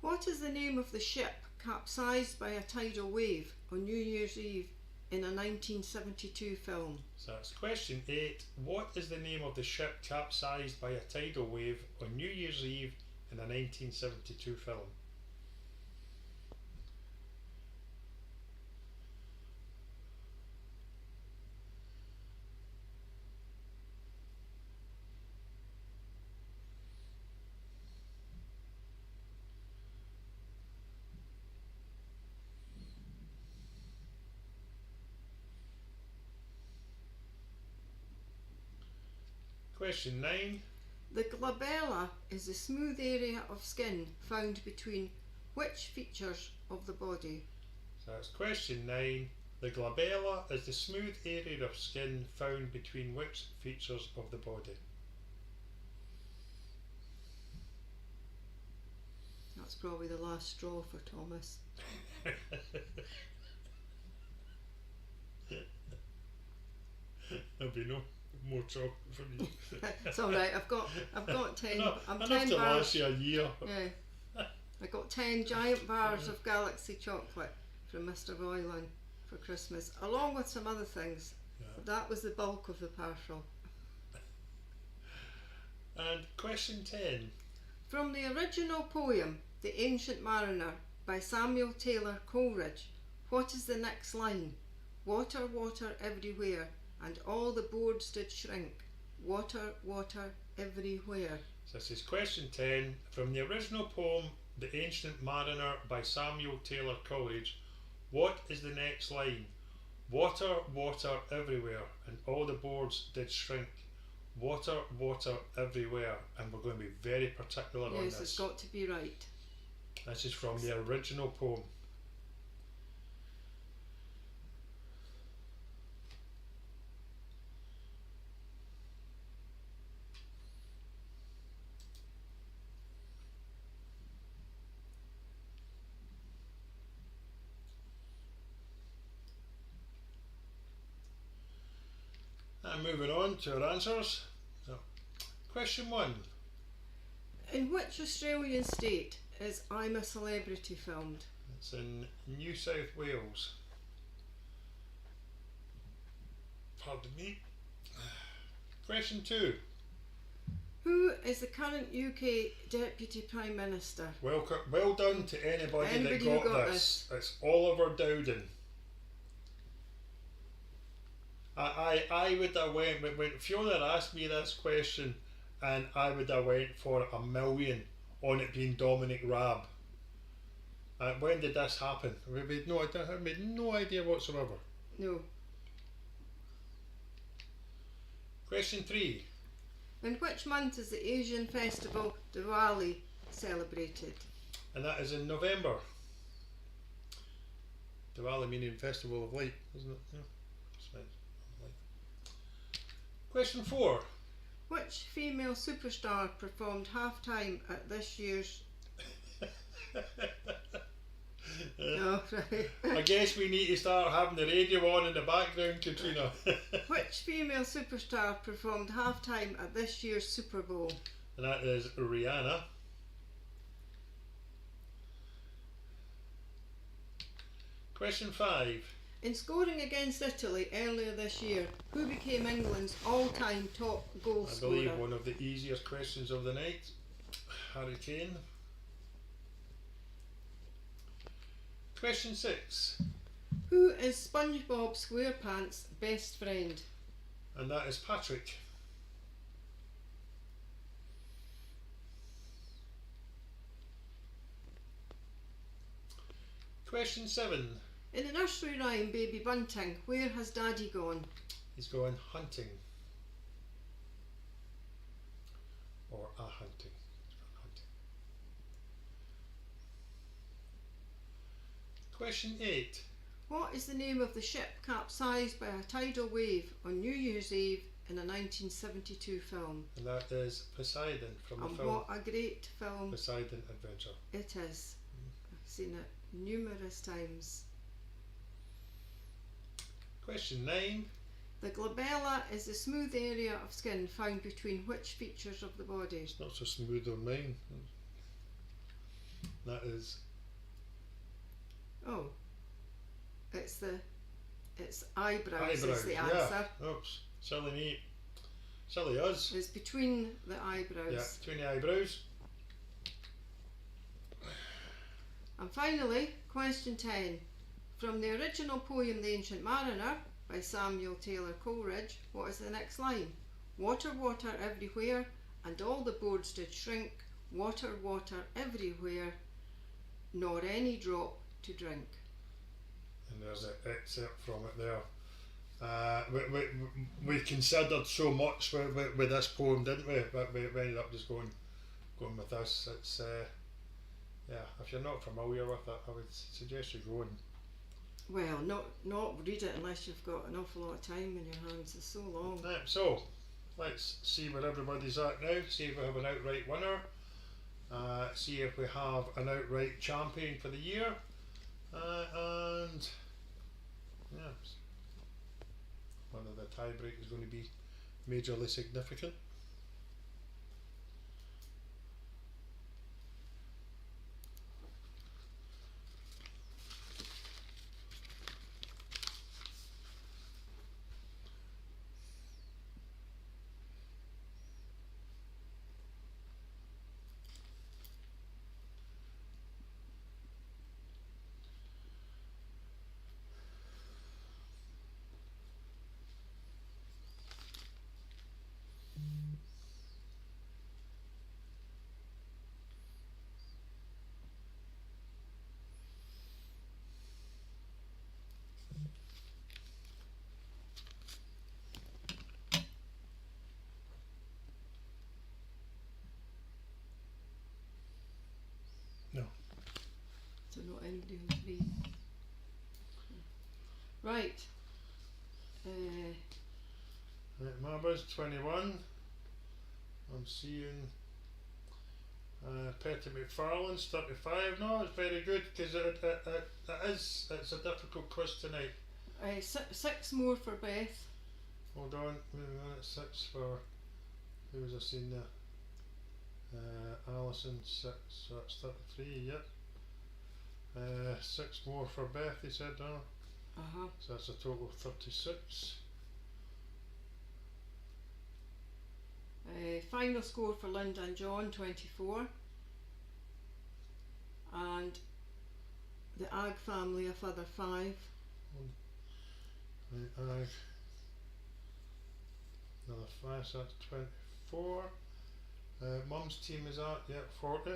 What is the name of the ship capsized by a tidal wave on New Year's Eve in a 1972 film? So that's question 8. What is the name of the ship capsized by a tidal wave on New Year's Eve in a 1972 film? Question 9. The glabella is the smooth area of skin found between which features of the body? So that's question 9. The glabella is the smooth area of skin found between which features of the body? That's probably the last straw for Thomas. There'll be no more chocolate for me. It's all right. I've got 10. I'm 10 enough to bars. last you a year. Yeah, I got 10 giant bars of Galaxy chocolate from Mr. Roylan for Christmas, along with some other things. Yeah. But that was the bulk of the parcel. And question 10. From the original poem, The Ancient Mariner by Samuel Taylor Coleridge, what is the next line? Water, water everywhere, and all the boards did shrink. Water, water everywhere. So this is question 10. From the original poem, The Ancient Mariner by Samuel Taylor Coleridge, what is the next line? Water, water everywhere, and all the boards did shrink. Water, water everywhere. And we're going to be very particular on Yes, this. it's got to be right. This is from the original poem. And moving on to our answers. So, question 1. In which Australian state is I'm a Celebrity filmed? It's in New South Wales. Pardon me. Question 2. Who is the current UK Deputy Prime Minister? Well done to anybody that who got this. It's Oliver Dowden. I would have went when Fiona asked me this question, and I would have went for $1 million on it being Dominic Raab. When did this happen? I made no idea whatsoever. No. Question 3. In which month is the Asian festival Diwali celebrated? And that is in November. Diwali meaning Festival of Light, isn't it? Yeah. That's right. Question 4. Which female superstar performed half-time at this year's... No, right. I guess we need to start having the radio on in the background, Katrina. Which female superstar performed half-time at this year's Super Bowl? And that is Rihanna. Question 5. In scoring against Italy earlier this year, who became England's all-time top goal I scorer? believe one of the easiest questions of the night. Harry Kane. Question 6. Who is SpongeBob SquarePants' best friend? And that is Patrick. Question 7. In the nursery rhyme Baby Bunting, where has Daddy gone? He's going hunting. Or a hunting. He's gone hunting. Question 8. What is the name of the ship capsized by a tidal wave on New Year's Eve in a 1972 film? And that is Poseidon from the And film what a great film Poseidon Adventure. it is. I've seen it numerous times. Question 9. The glabella is the smooth area of skin found between which features of the body? It's not so smooth on mine. That is... Oh, it's eyebrows is the answer. Yeah. Oops. Silly me. Silly us. It's between the eyebrows. Yeah, between the eyebrows. And finally, question 10. From the original poem The Ancient Mariner by Samuel Taylor Coleridge, what is the next line? Water, water everywhere, and all the boards did shrink. Water, water everywhere, nor any drop to drink. And there's an excerpt from it there. We considered so much with this poem, didn't we? But we ended up just going with this. It's yeah. If you're not familiar with it, I would suggest you go and. Well, not read it unless you've got an awful lot of time in your hands. It's so long. Right, so let's see where everybody's at now. See if we have an outright winner. See if we have an outright champion for the year. And yeah, one of the tiebreakers is going to be majorly significant. No. So not anybody on 3. Right. Right, Marbles 21. I'm seeing Petty McFarlane's 35. No, it's very good because it's a difficult quiz tonight. 6 more for Beth. Hold on, wait a minute. 6 for, who was I seeing there? Alison 6, so that's 33. Yep. 6 more for Beth. He said, no. So that's a total of 36. Final score for Linda and John 24, and the Ag family a further 5. Right, Ag, another 5, so that's 24. Mum's team is at, yeah, 40.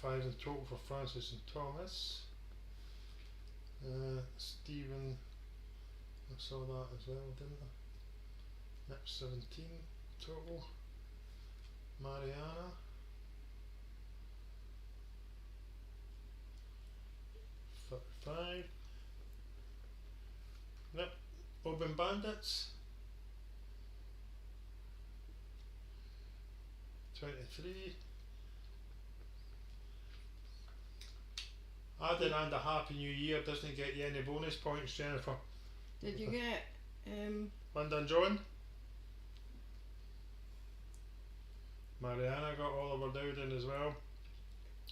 35 in total for Francis and Thomas. Stephen, I saw that as well, didn't I? Yep, 17 total. Mariana, 35. Yep, Open Bandits, 23. Adding and a Happy New Year doesn't get you any bonus points, Jennifer. Did you get Linda and John? Mariana got Oliver Dowden as well.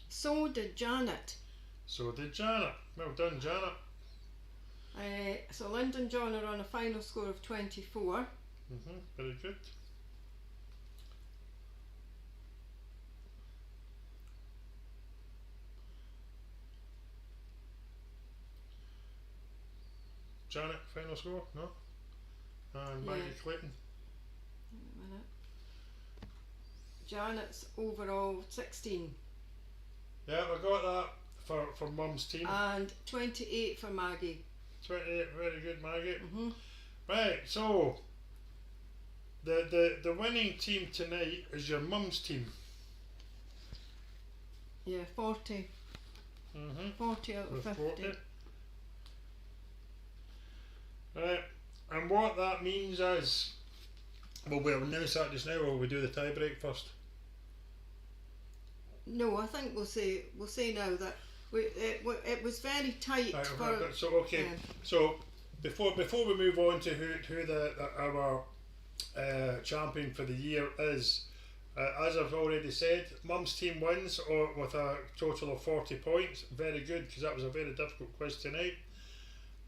So did Janet. So did Janet. Well done, Janet. So Linda and John are on a final score of 24. Very good. Janet, final score? No? And Maggie Clayton? Wait a minute. Janet's overall 16. Yeah, we got that for Mum's team. And 28 for Maggie. 28, very good, Maggie. Right, so the winning team tonight is your Mum's team. Yeah, 40. 40 out of 50. 40. Right, and what that means is, well, we'll announce that just now, or will we do the tie break first? No, I think we'll say now that it was very tight. Right, for, so okay, so before we move on to who our champion for the year is, as I've already said, Mum's team wins with a total of 40 points. Very good, because that was a very difficult quiz tonight.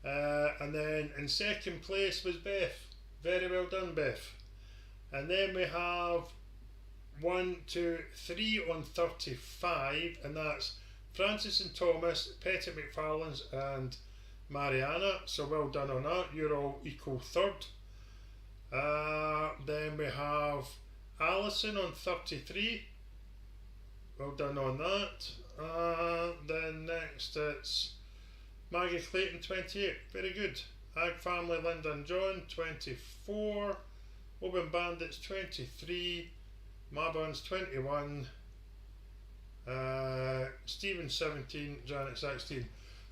And then in second place was Beth. Very well done, Beth. And then we have 1, 2, 3 on 35, and that's Francis and Thomas, Petty McFarlane's and Mariana. So well done on that. You're all equal third. Then we have Alison on 33. Well done on that. Then next it's Maggie Clayton 28. Very good. Ag Family Linda and John 24. Open Bandits 23. Mabons 21. Stephen 17. Janet 16.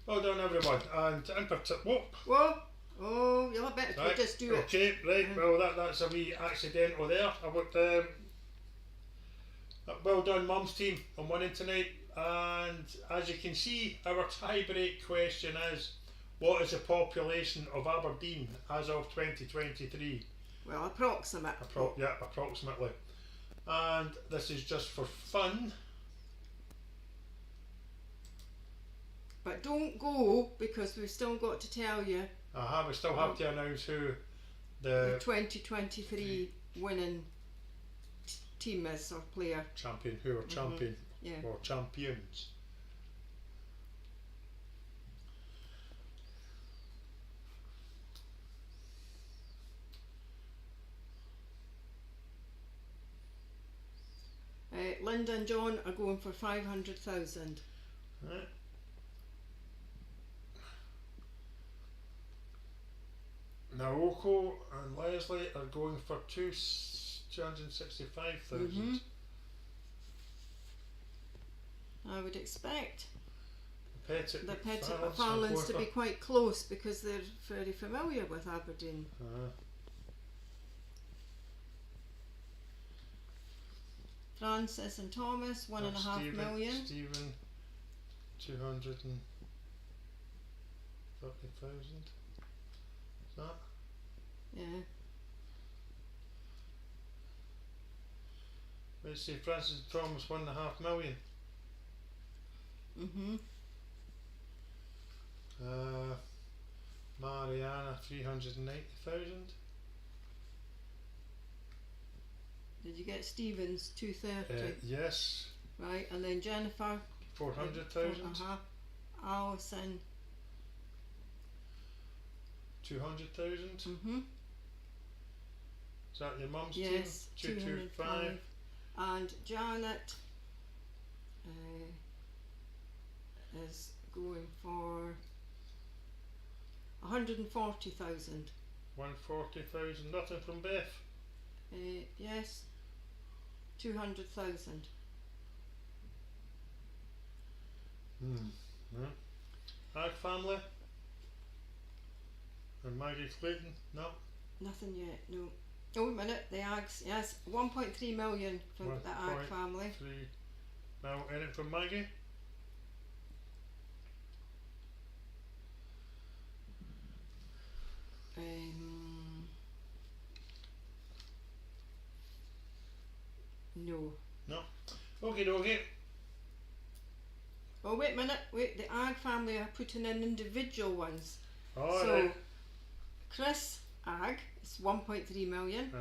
Well done, everyone. And in particular, whoa! Oh, you'll better right. Just do it. Okay, right. Well, that's a wee accidental there. I would. Well done, Mum's team, on winning tonight. And as you can see, our tie-break question is, what is the population of Aberdeen as of 2023? Well, approximate. Approximately. And this is just for fun. But don't go, because we've still got to tell you. We still have to announce who the 2023 winning team is, or player. Champion, who are champion. Yeah. Or champions. Linda and John are going for 500,000. Right. Naoko and Leslie are going for 265,000. Mhm. I would expect Pettit the Pettit McFarlane's McFarlanes to going be quite close because they're very familiar with Aberdeen. for, Francis and Thomas, 1.5 million. Stephen, 230,000. Is that? Yeah. Let's see, Francis and Thomas, 1.5 million. Mhm. Mariana, 390,000. Did you get Stevens 230? Yes, Right, and then Jennifer 400,000. Alison. 200,000. Mhm. Is that your mum's Yes, team? 225. And Janet is going for 140,000. 140,000. Nothing from Beth. Yes, 200,000. Ag family. And Maggie Clayton. No. Nothing yet, no. Oh, wait a minute, the Ags, yes, 1.3 million from the Ag family. 3 now in it from Maggie. No. Okay, dokie. Oh, wait a minute, wait, the Ag family are putting in individual ones. All So, right. Chris Ag is 1.3 million.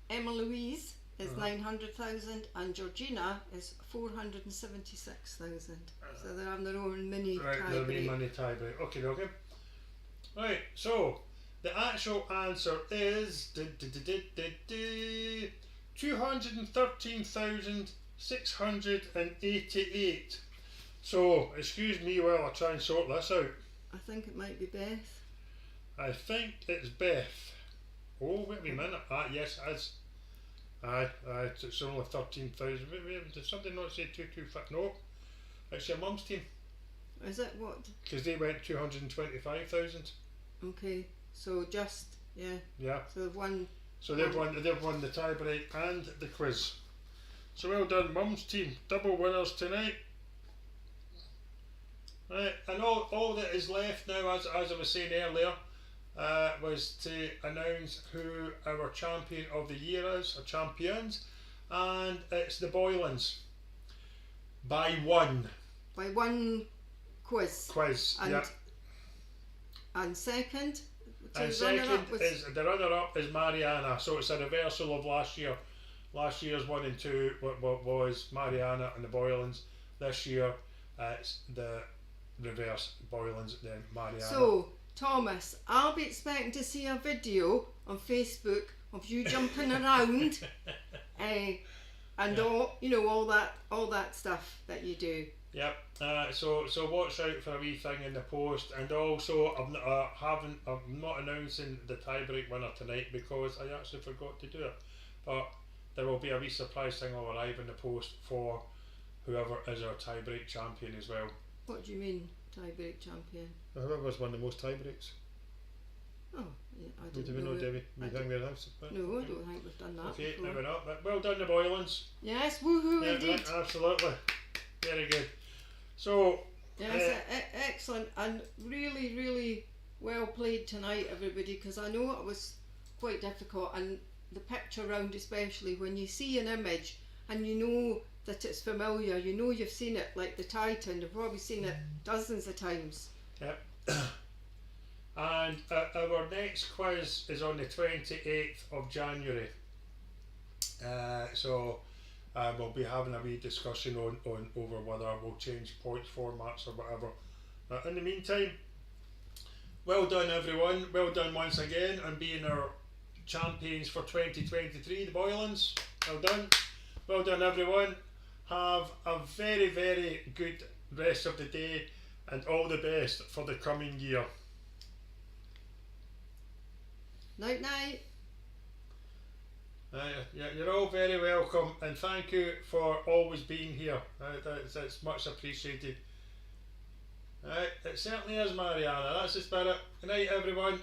Emma Louise is 900,000 and Georgina is 476,000. So they're having their own mini Right, tie their break. main money tie break. Okay, dokie. Right, so the actual answer is 213,688. So, excuse me while I try and sort this out. I think it might be Beth. I think it's Beth. Oh, wait a minute. Yes, it is. Aye, it's only 13,000. Wait, did somebody not say 225? No, it's your mum's team. Is it what? Because they went 225,000. Okay, so just, yeah. Yeah. So they've won. So they've won the tie break and the quiz. So well done, mum's team. Double winners tonight. Right, and all that is left now, as I was saying earlier, was to announce who our champion of the year is, or champions, and it's the Boylans. By one quiz. Quiz, yeah. And second? And second is the runner-up is Mariana, so it's a reversal of last year. Last year's 1 and 2 was Mariana and the Boylans. This year it's the reverse, Boylans then Mariana. So Thomas, I'll be expecting to see a video on Facebook of you jumping around, and all that stuff that you do. Yep. So watch out for a wee thing in the post, and also I'm not announcing the tiebreak winner tonight because I actually forgot to do it. But there will be a wee surprise thing will arrive in the post for whoever is our tiebreak champion as well. What do you mean, tie-break champion? Whoever's won the most tie-breaks. Oh, yeah, I Do didn't we know. know, Debbie? I You think we're house? No, I don't think we've done that Okay, before. now we're up. Well done, the Boylans. Yes, woohoo Yeah, indeed. right, absolutely. Very good. So, Yes, excellent and really, really well played tonight, everybody, because I know it was quite difficult, and the picture round especially, when you see an image and you know that it's familiar, you know you've seen it, like the Titan, you've probably seen it dozens of times. yep. And our next quiz is on the 28th of January. So we'll be having a wee discussion on over whether we'll change points formats or whatever. In the meantime, well done everyone. Well done once again and being our champions for 2023, the Boylans. Well done. Well done everyone. Have a very, very good rest of the day and all the best for the coming year. Night night. You're all very welcome, and thank you for always being here. That's much appreciated. It certainly is, Mariana. That's the spirit. Good night, everyone.